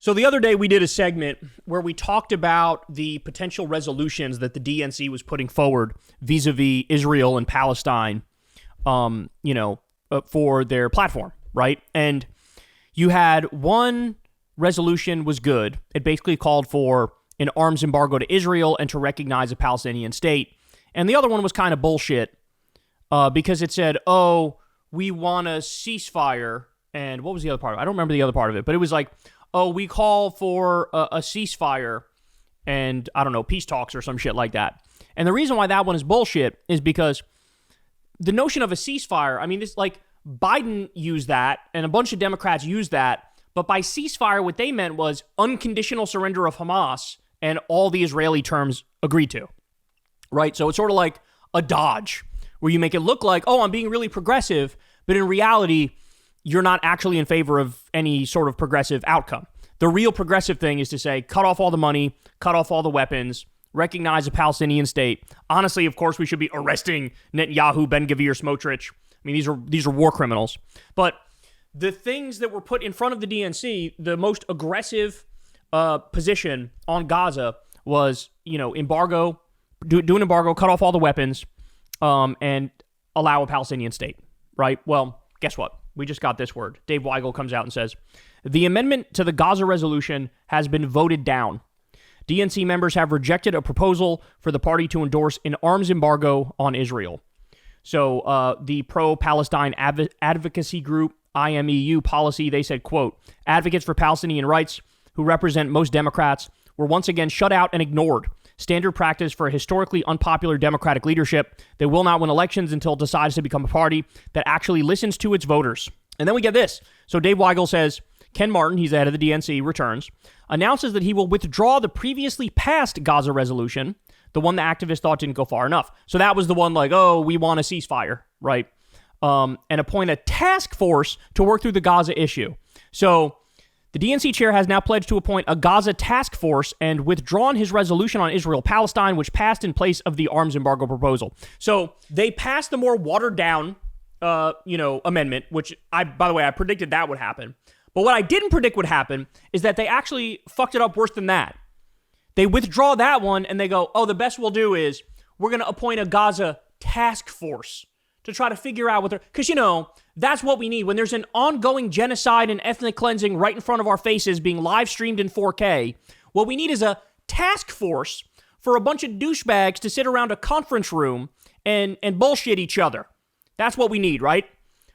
So the other day we did a segment where we talked about the potential resolutions that the DNC was putting forward vis-a-vis Israel and Palestine, for their platform, right? And you had one resolution was good. It basically called for an arms embargo to Israel and to recognize a Palestinian state. And the other one was kind of bullshit because it said, oh, we want a ceasefire. And what was the other part of it? I don't remember the other part of it, but it was like, oh, we call for a ceasefire and, I don't know, peace talks or some shit like that. And the reason why that one is bullshit is because the notion of a ceasefire, I mean, this like Biden used that and a bunch of Democrats used that, but by ceasefire, what they meant was unconditional surrender of Hamas and all the Israeli terms agreed to, right? So it's sort of like a dodge where you make it look like, oh, I'm being really progressive, but in reality, you're not actually in favor of any sort of progressive outcome. The real progressive thing is to say, cut off all the money, cut off all the weapons, recognize a Palestinian state. Honestly, of course, we should be arresting Netanyahu, Ben-Gvir, Smotrich. I mean, these are war criminals. But the things that were put in front of the DNC, the most aggressive position on Gaza was, embargo, do an embargo, cut off all the weapons, and allow a Palestinian state, right? Well, guess what? We just got this word. Dave Weigel comes out and says, the amendment to the Gaza resolution has been voted down. DNC members have rejected a proposal for the party to endorse an arms embargo on Israel. So the pro-Palestine advocacy group, IMEU policy, they said, quote, advocates for Palestinian rights who represent most Democrats were once again shut out and ignored. Standard practice for a historically unpopular Democratic leadership that will not win elections until it decides to become a party that actually listens to its voters. And then we get this. So Dave Weigel says, Ken Martin, he's the head of the DNC, returns, announces that he will withdraw the previously passed Gaza resolution, the one the activists thought didn't go far enough. So that was the one like, oh, we want a ceasefire, right? And appoint a task force to work through the Gaza issue. So the DNC chair has now pledged to appoint a Gaza task force and withdrawn his resolution on Israel-Palestine, which passed in place of the arms embargo proposal. So they passed the more watered-down, amendment, which by the way, I predicted that would happen. But what I didn't predict would happen is that they actually fucked it up worse than that. They withdraw that one and they go, oh, the best we'll do is we're going to appoint a Gaza task force to try to figure out what they're... Because, that's what we need. When there's an ongoing genocide and ethnic cleansing right in front of our faces being live streamed in 4K, what we need is a task force for a bunch of douchebags to sit around a conference room and bullshit each other. That's what we need, right?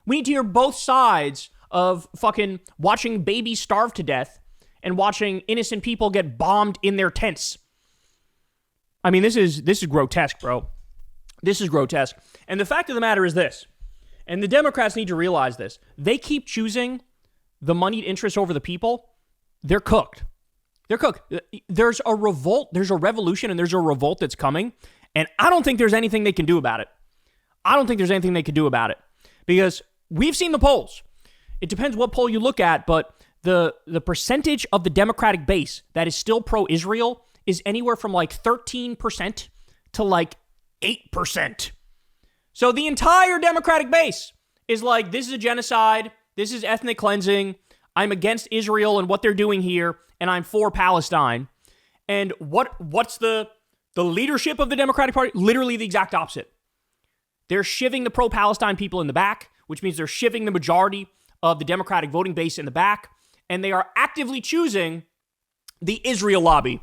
We need to hear both sides of fucking watching babies starve to death and watching innocent people get bombed in their tents. I mean, this is grotesque, bro. This is grotesque. And the fact of the matter is this, and the Democrats need to realize this, they keep choosing the moneyed interests over the people. They're cooked. They're cooked. There's a revolt, there's a revolution, and there's a revolt that's coming, and I don't think there's anything they can do about it. I don't think there's anything they can do about it because we've seen the polls. It depends what poll you look at, but the percentage of the Democratic base that is still pro-Israel is anywhere from like 13% to like 8%. So the entire Democratic base is like, this is a genocide, this is ethnic cleansing, I'm against Israel and what they're doing here, and I'm for Palestine. And what's the leadership of the Democratic Party? Literally the exact opposite. They're shivving the pro-Palestine people in the back, which means they're shivving the majority of the Democratic voting base in the back, and they are actively choosing the Israel lobby.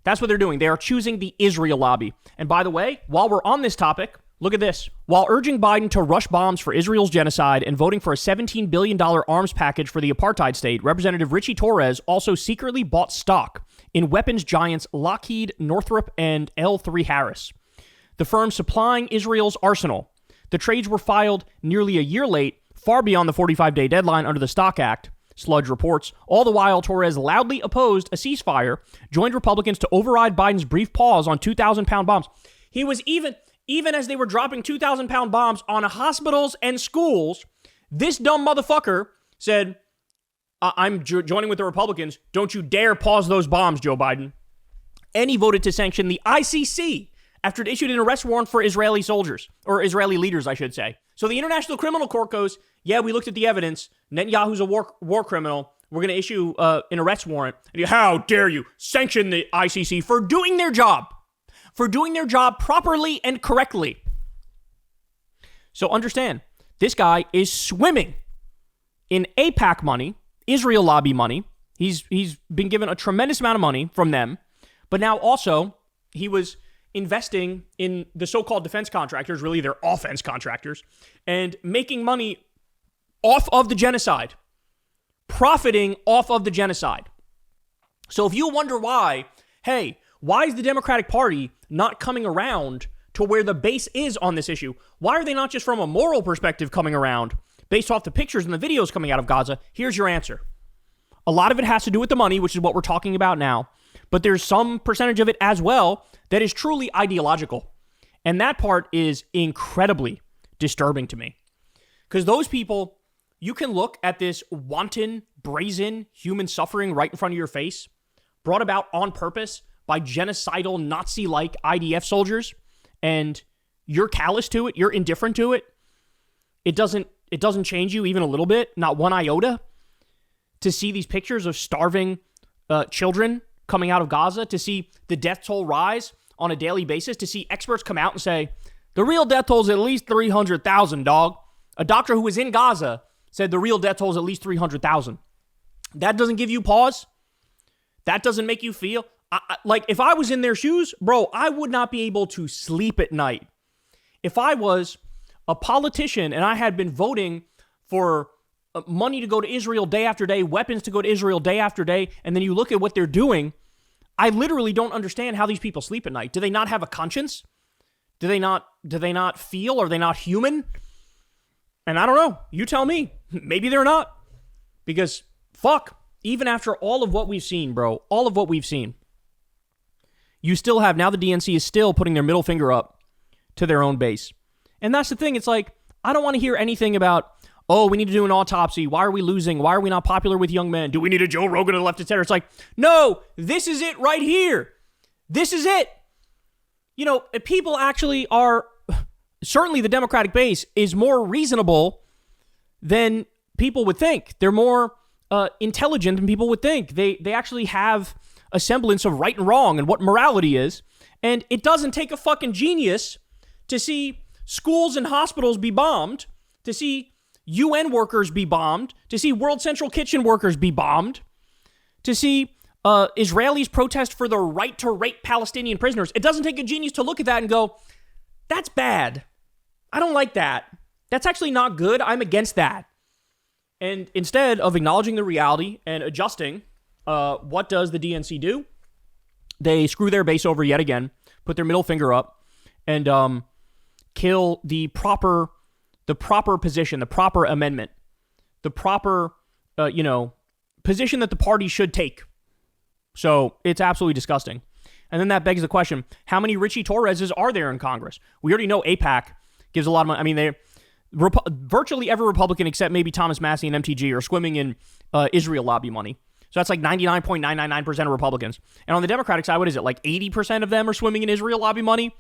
That's what they're doing. They are choosing the Israel lobby. And by the way, while we're on this topic, look at this. While urging Biden to rush bombs for Israel's genocide and voting for a $17 billion arms package for the apartheid state, Representative Richie Torres also secretly bought stock in weapons giants Lockheed, Northrop, and L3 Harris, the firm supplying Israel's arsenal. The trades were filed nearly a year late, far beyond the 45-day deadline under the Stock Act, Sludge reports. All the while, Torres loudly opposed a ceasefire, joined Republicans to override Biden's brief pause on 2,000-pound bombs. He was even as they were dropping 2,000-pound bombs on hospitals and schools, this dumb motherfucker said, I'm joining with the Republicans. Don't you dare pause those bombs, Joe Biden. And he voted to sanction the ICC after it issued an arrest warrant for Israeli soldiers, or Israeli leaders, I should say. So the International Criminal Court goes, yeah, we looked at the evidence. Netanyahu's a war criminal. we're going to issue an arrest warrant. And how dare you sanction the ICC for doing their job, properly and correctly. So understand, this guy is swimming in AIPAC money, Israel lobby money. He's been given a tremendous amount of money from them, but now also he was investing in the so-called defense contractors, really they're offense contractors, and making money off of the genocide, profiting off of the genocide. So if you wonder why is the Democratic Party not coming around to where the base is on this issue? Why are they not just from a moral perspective coming around based off the pictures and the videos coming out of Gaza? Here's your answer. A lot of it has to do with the money, which is what we're talking about now. But there's some percentage of it as well that is truly ideological. And that part is incredibly disturbing to me. Because those people, you can look at this wanton, brazen human suffering right in front of your face, brought about on purpose by genocidal Nazi-like IDF soldiers, and you're callous to it, you're indifferent to it. It doesn't change you even a little bit, not one iota, to see these pictures of starving children coming out of Gaza, to see the death toll rise on a daily basis, to see experts come out and say, the real death toll is at least 300,000, dog. A doctor who was in Gaza said the real death toll is at least 300,000. That doesn't give you pause? That doesn't make you feel? Like, if I was in their shoes, bro, I would not be able to sleep at night. If I was a politician and I had been voting for money to go to Israel day after day, weapons to go to Israel day after day, and then you look at what they're doing, I literally don't understand how these people sleep at night. Do they not have a conscience? Do they not feel? Are they not human? And I don't know. You tell me. Maybe they're not. Because, fuck, even after all of what we've seen, bro, all of what we've seen, you still have, now the DNC is still putting their middle finger up to their own base. And that's the thing. It's like, I don't want to hear anything about, oh, we need to do an autopsy. Why are we losing? Why are we not popular with young men? Do we need a Joe Rogan to the left, etc.? It's like, no, this is it right here. This is it. You know, people actually are, certainly the Democratic base is more reasonable than people would think. They're more intelligent than people would think. They actually have a semblance of right and wrong and what morality is. And it doesn't take a fucking genius to see schools and hospitals be bombed, to see UN workers be bombed, to see World Central Kitchen workers be bombed, to see Israelis protest for the right to rape Palestinian prisoners. It doesn't take a genius to look at that and go, that's bad. I don't like that. That's actually not good. I'm against that. And instead of acknowledging the reality and adjusting, what does the DNC do? They screw their base over yet again, put their middle finger up, and kill the proper position, the proper amendment, the proper, position that the party should take. So it's absolutely disgusting. And then that begs the question, how many Richie Torreses are there in Congress? We already know AIPAC gives a lot of money. I mean, virtually every Republican except maybe Thomas Massey and MTG are swimming in Israel lobby money. So that's like 99.999% of Republicans. And on the Democratic side, what is it? Like 80% of them are swimming in Israel lobby money,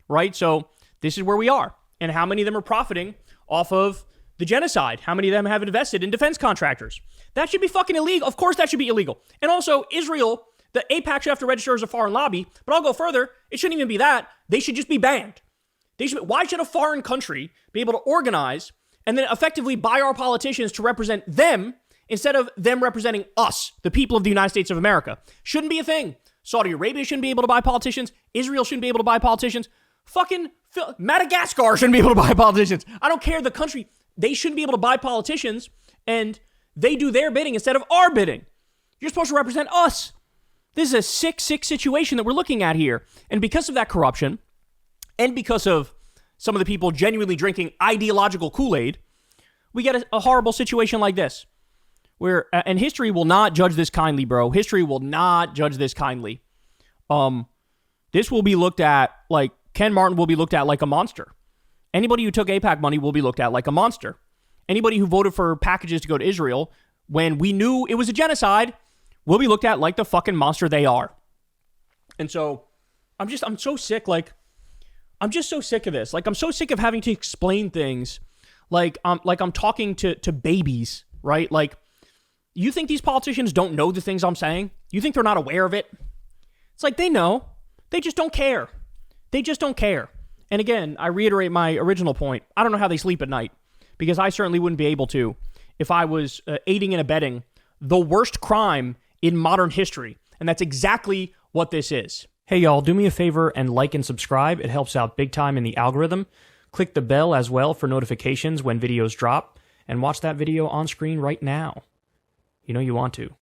right? So this is where we are. And how many of them are profiting off of the genocide? How many of them have invested in defense contractors? That should be fucking illegal. Of course that should be illegal. And also, Israel, the AIPAC should have to register as a foreign lobby. But I'll go further. It shouldn't even be that. They should just be banned. Why should a foreign country be able to organize and then effectively buy our politicians to represent them instead of them representing us, the people of the United States of America? Shouldn't be a thing. Saudi Arabia shouldn't be able to buy politicians. Israel shouldn't be able to buy politicians. Fucking Madagascar shouldn't be able to buy politicians. I don't care the country. They shouldn't be able to buy politicians, and they do their bidding instead of our bidding. You're supposed to represent us. This is a sick situation that we're looking at here. And because of that corruption, and because of some of the people genuinely drinking ideological Kool-Aid, we get a horrible situation like this. Where, and history will not judge this kindly, bro. History will not judge this kindly. This will be looked at like, Ken Martin will be looked at like a monster. Anybody who took AIPAC money will be looked at like a monster. Anybody who voted for packages to go to Israel when we knew it was a genocide will be looked at like the fucking monster they are. And so I'm so sick. Like, I'm just so sick of this. Like, I'm so sick of having to explain things like I'm talking to babies, right? Like You think these politicians don't know the things I'm saying? You think they're not aware of it? It's like they know. They just don't care. They just don't care. And again, I reiterate my original point. I don't know how they sleep at night, because I certainly wouldn't be able to if I was aiding and abetting the worst crime in modern history. And that's exactly what this is. Hey, y'all, do me a favor and like and subscribe. It helps out big time in the algorithm. Click the bell as well for notifications when videos drop, and watch that video on screen right now. You know you want to.